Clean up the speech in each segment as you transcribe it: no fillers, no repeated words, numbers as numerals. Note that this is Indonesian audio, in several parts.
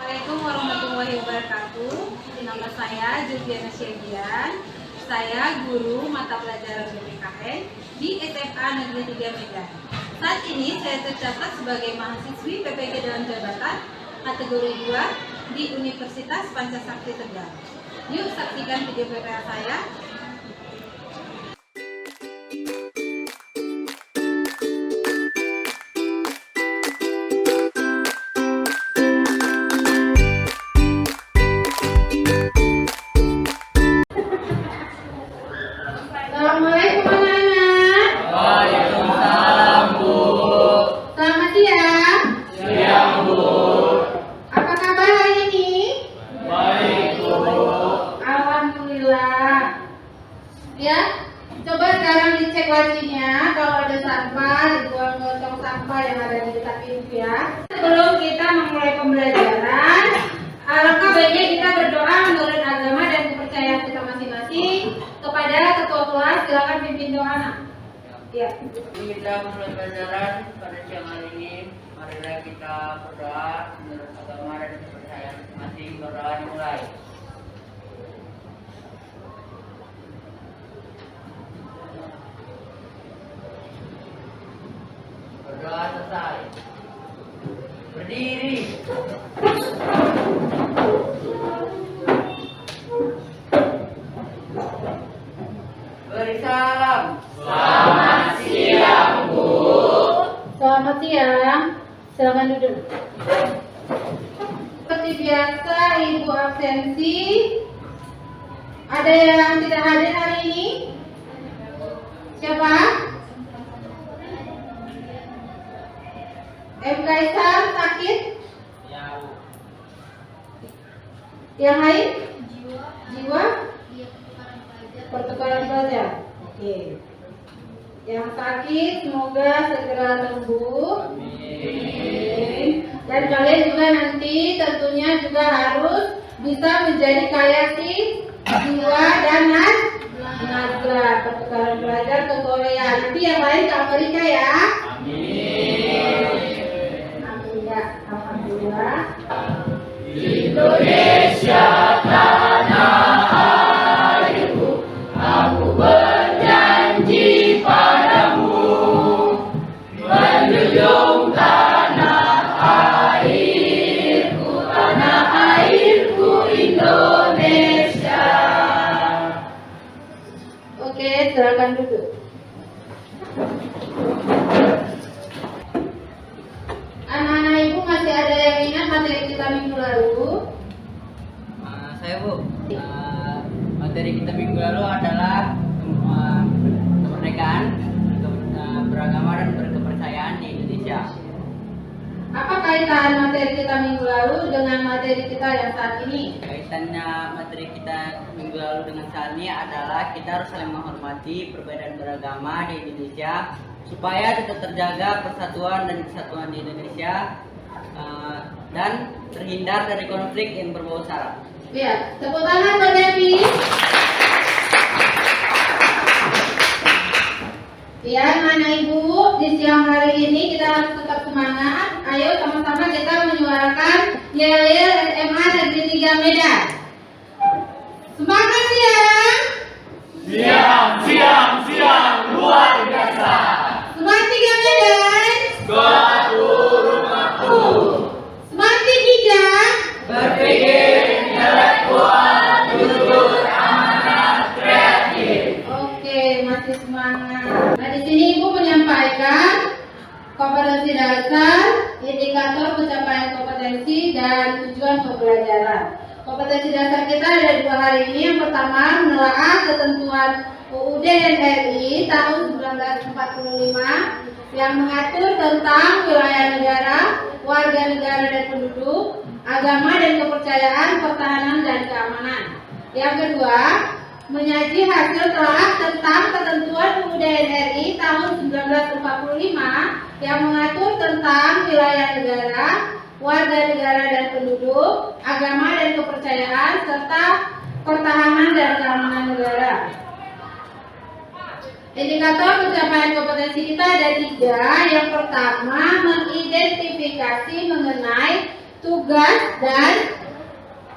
Assalamualaikum warahmatullahi wabarakatuh. Nama saya Juliana Syegian. Saya guru mata pelajaran BPKN di SMA Negeri 3 Medan. Saat ini saya tercatat sebagai mahasiswi PPG dalam jabatan kategori 2 di Universitas Pancasakti Tegal. Yuk saksikan video PPA saya. Assalamualaikum anak-anak. Waalaikumsalam, Bu. Selamat siang. Siang, Bu. Apa kabar hari ini? Baik, Bu. Alhamdulillah. Ya, coba sekarang dicek lacinya. Kalau ada sampah, dibuang ke tong sampah yang ada di dekat pintu ya. Sebelum kita memulai pembelajaran, alangkah baiknya kita berdoa menurut agama dan kepercayaan kita masing-masing. Kepada ketua kelas, silakan pimpin doa anak. Ya. Kita mulai pelajaran pada siang hari ini. Marilah kita berdoa menurut agama dan kepercayaan masing-masing. Berdoa dimulai. Berdoa selesai. Berdiri. Beri salam. Selamat siang, Bu. Selamat siang. Silakan duduk. Seperti biasa, Ibu absensi. Ada yang tidak hadir hari ini? Siapa? M. Kaisar sakit? Yang lain? Jiwa? Pertukaran pelajar. Oke. Yang sakit semoga segera sembuh. Amin. Dan kalian juga nanti tentunya juga harus bisa menjadi kaya jiwa dan naga. Pertukaran pelajar ke Korea. Nanti yang lain ke Amerika ya. Amin. Amin ya. Alhamdulillah. Indonesia tanah airku, aku berjanji padamu menjunjung tanah airku Indonesia. Oke, silakan duduk. Anak-anak ibu masih ada yang ingat materi kita minggu lalu? Saya Bu, materi kita minggu lalu adalah kemerdekaan, beragama dan berkepercayaan di Indonesia. Apa kaitan materi kita minggu lalu dengan materi kita yang saat ini? Kaitannya materi kita minggu lalu dengan saat ini adalah kita harus saling menghormati perbedaan beragama di Indonesia supaya tetap terjaga persatuan dan kesatuan di Indonesia dan terhindar dari konflik yang berbau sara. Ya, tepuk tangan buat Devi. Ya, anak ibu, di siang hari ini kita harus tetap semangat. Ayo sama-sama kita menyuarakan yel-yel SMA Negeri 3 Medan. Semangat siang. Siang, luar biasa. Semangat 3 Medan. Suatu rumahku. Semangat 3. Berpikir intelektual, jujur, amanah, kreatif. Oke, masih semangat. Nah, di sini Ibu menyampaikan kompetensi dasar, indikator pencapaian kompetensi, dan tujuan pembelajaran. Kompetensi dasar kita ada 2 hari ini. Yang pertama, menelaah ketentuan UUD NRI tahun 1945 yang mengatur tentang wilayah negara, warga negara dan penduduk, agama dan kepercayaan, pertahanan dan keamanan. Yang kedua, menyaji hasil telaah tentang ketentuan UUD NRI tahun 1945 yang mengatur tentang wilayah negara, warga negara dan penduduk, agama dan kepercayaan, serta pertahanan dan keamanan negara. Indikator pencapaian kompetensi kita ada 3. Yang pertama, mengidentifikasi mengenai tugas dan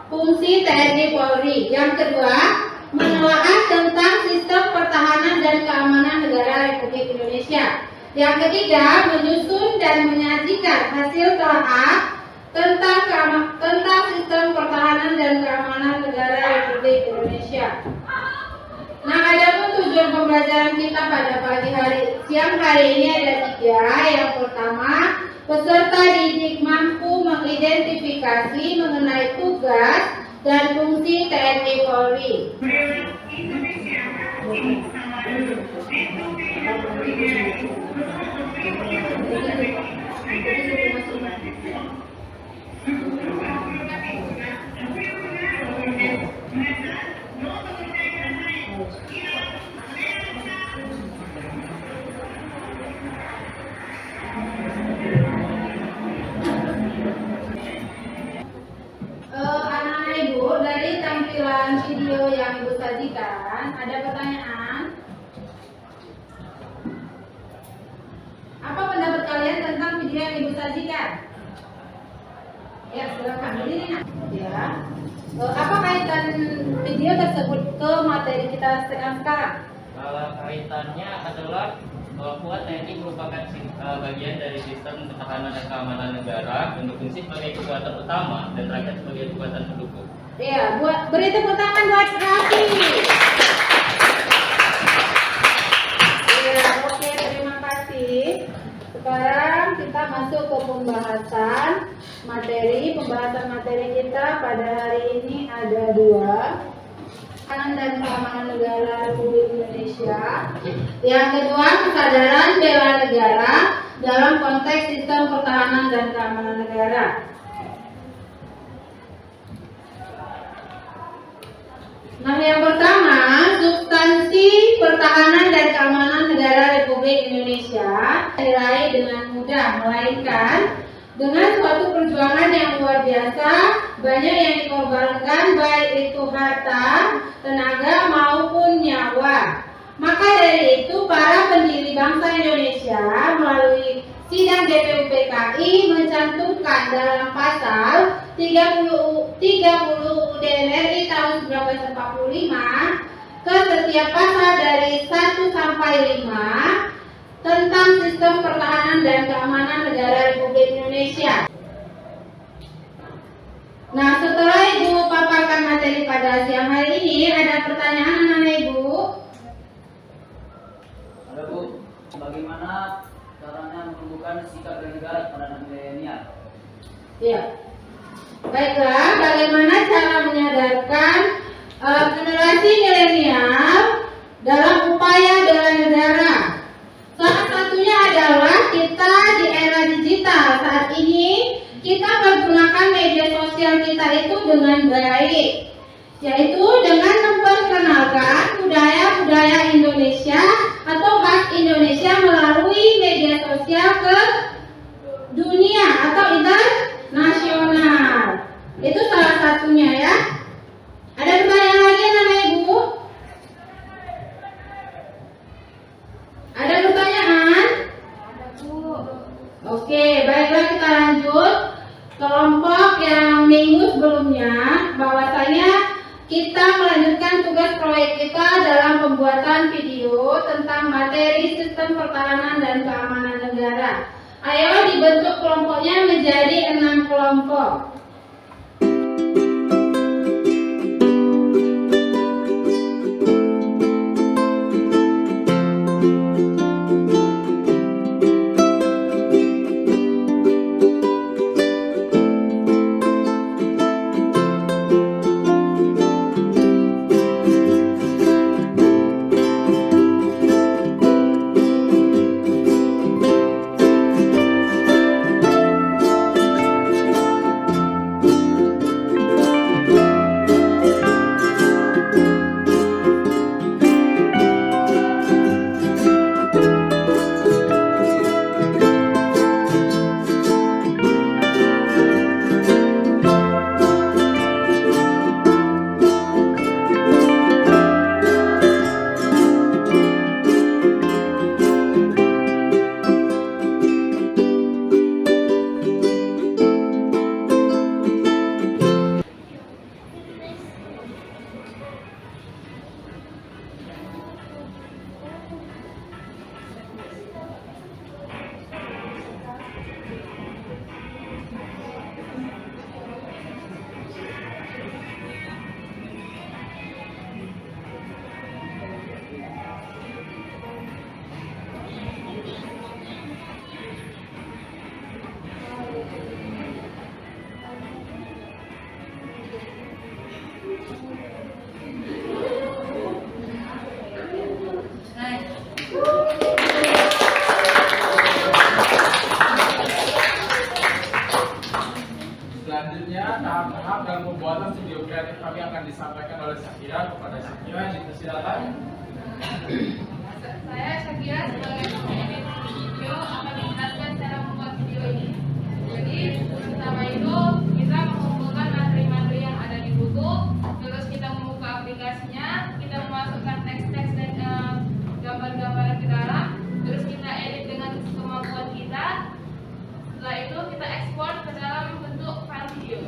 fungsi TNI Polri. Yang kedua, menelaah tentang sistem pertahanan dan keamanan negara Republik Indonesia. Yang ketiga, menyusun dan menyajikan hasil telaah tentang sistem pertahanan dan keamanan negara Republik Indonesia. Nah, adapun tujuan pembelajaran kita pada siang hari ini ada 3. Yang pertama, peserta didik mampu mengidentifikasi mengenai tugas dan fungsi TNI Polri. Anak-anak Ibu, dari tampilan video yang Ibu sajikan, ada pertanyaan. Apa pendapat kalian tentang video yang Ibu sajikan? Ya, silakan berdiri. Ya. Apa kaitan video tersebut ke materi kita sekarang? Kaitannya adalah bahwa TNI merupakan bagian dari sistem pertahanan dan keamanan negara yang berfungsi sebagai kekuatan utama dan rakyat sebagai kekuatan pendukung. Ya, beri tepuk tangan buat Raffi. Ya, oke, terima kasih. Sekarang kita masuk ke pembahasan materi. Pembahasan materi kita pada hari ini ada 2. Pertahanan dan keamanan negara Republik Indonesia. Yang kedua, kesadaran bela negara dalam konteks sistem pertahanan dan keamanan negara. Nah, yang pertama, substansi pertahanan dan keamanan negara Republik Indonesia diraih dengan mudah, melainkan dengan suatu perjuangan yang luar biasa, banyak yang dikorbankan, baik itu harta, tenaga maupun nyawa. Maka dari itu, para pendiri bangsa Indonesia melalui sidang DPU PKI mencantumkan dalam pasal 30 UUD RI tahun 1945 ke setiap pasal dari 1 sampai 5 tentang sistem pertahanan dan keamanan negara Republik Indonesia. Nah, setelah Ibu paparkan materi pada siang hari ini, ada pertanyaan anak-anak Ibu? Ada Bu, bagaimana caranya menumbuhkan sikap bernegara pada anak milenial? Ya. Baiklah, bagaimana cara menyadarkan generasi milenial dalam upaya bela negara? Salah satunya adalah kita di era digital saat ini, kita menggunakan media sosial kita itu dengan baik, yaitu dengan memperkenalkan budaya-budaya Indonesia atau khas Indonesia melalui media sosial ke dunia atau internasional. Itu salah satunya ya. Ada pertanyaan lagi anak Ibu? Ada pertanyaan? Oke, baiklah kita lanjut. Kelompok yang minggu sebelumnya, bahwasanya kita melanjutkan tugas proyek kita dalam pembuatan video tentang materi sistem pertahanan dan keamanan negara. Ayo dibentuk kelompoknya menjadi 6 kelompok. Gimana? Silakan. Saya Syagia sebagai pengedit video akan menjelaskan cara membuat video ini. Jadi pertama itu kita mengumpulkan materi-materi yang ada di buku, terus kita membuka aplikasinya, kita memasukkan teks-teks dan gambar-gambar ke dalam, terus kita edit dengan kemampuan kita. Setelah itu kita ekspor ke dalam bentuk file video.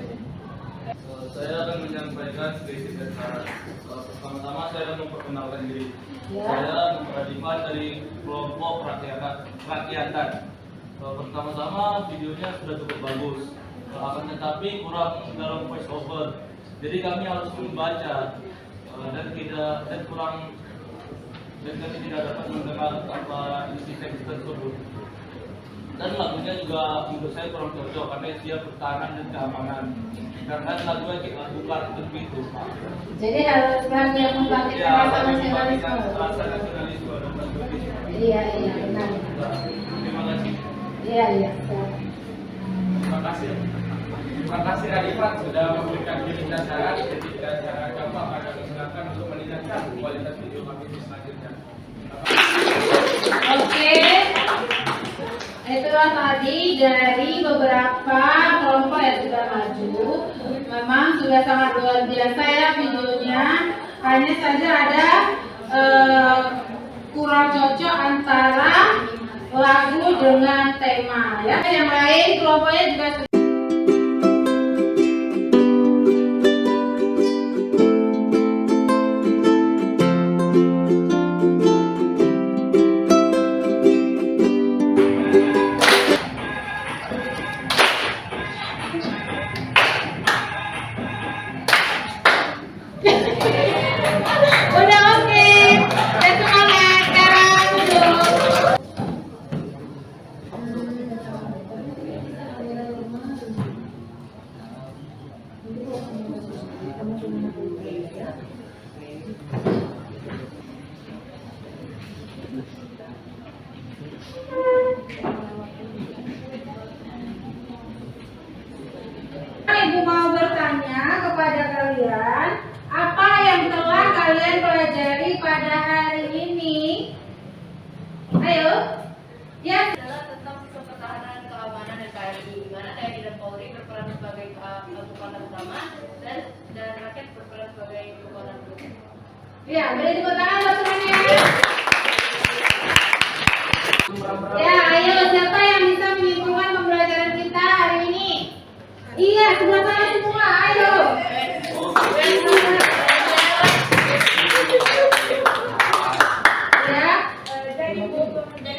Saya akan menyampaikan sedikit cara. Pertama-tama saya akan memperkenalkan diri. Saya Radifan dari kelompok rakyatan. Pertama-tama videonya sudah cukup bagus, akan tetapi kurang dalam voice over. Jadi kami harus membaca dan kami tidak dapat mendengar apa isi teks tersebut. Dan lagunya juga menurut saya kurang cocok karena dia pertahanan dan keamanan. Karena lagunya kita lakukan begitu. Jadi harus yang membangkitkan rasa nasionalisme. Rasa nasionalisme dan patriotisme. Iya benar. Terima kasih. Iya. Terima kasih Radifan sudah memberikan bimbingan cara dan cara gampang agar digunakan untuk meningkatkan kualitas video kami selanjutnya. Oke. Itulah tadi dari beberapa kelompok yang sudah maju. Memang sudah sangat luar biasa ya videonya. Hanya saja ada kurang cocok antara lagu dengan tema ya. Yang lain kelompoknya juga sudah. Udah oke. Dan semangat sekarang dulu. Ibu mau bertanya kepada kalian, apa yang telah kalian pelajari pada hari ini? Ayo, ya. Adalah tentang sistem pertahanan, keamanan dan KRI, di mana TNI dan Polri berperan sebagai kekuatan utama dan rakyat berperan sebagai kekuatan pendukung. Ya, boleh tepuk tangan buat semuanya. Ya, ayo siapa yang bisa menyimpulkan pembelajaran kita hari ini? Iya, sebelah sana semua, ayo. Ya. Dari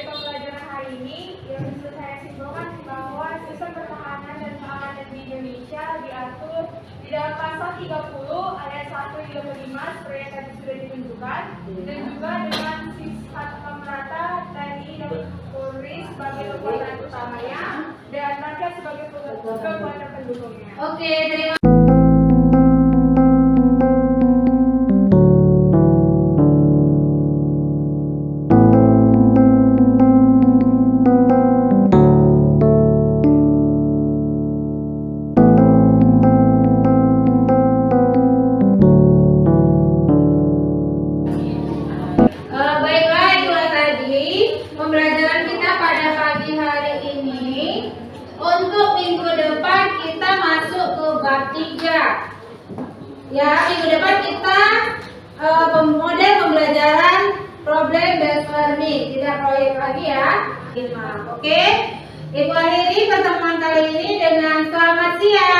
pembelajaran hari ini yang bisa saya simpulkan bahwa sistem pertahanan dan keamanan di Indonesia diatur di dalam pasal 30 ayat 1 hingga 5 seperti yang tadi sudah ditunjukkan, dan juga dengan sifat merata TNI dan Polri sebagai kekuatan utamanya dan rakyat sebagai kekuatan pendukungnya. Oke, terima baiklah, itulah tadi pembelajaran kita pada pagi hari ini. Untuk minggu depan kita masuk ke bab 3. Ya, minggu depan kita model pembelajaran problem based learning. Tidak proyek lagi ya. Oke. Ibu akhiri pertemuan kali ini dengan selamat siang.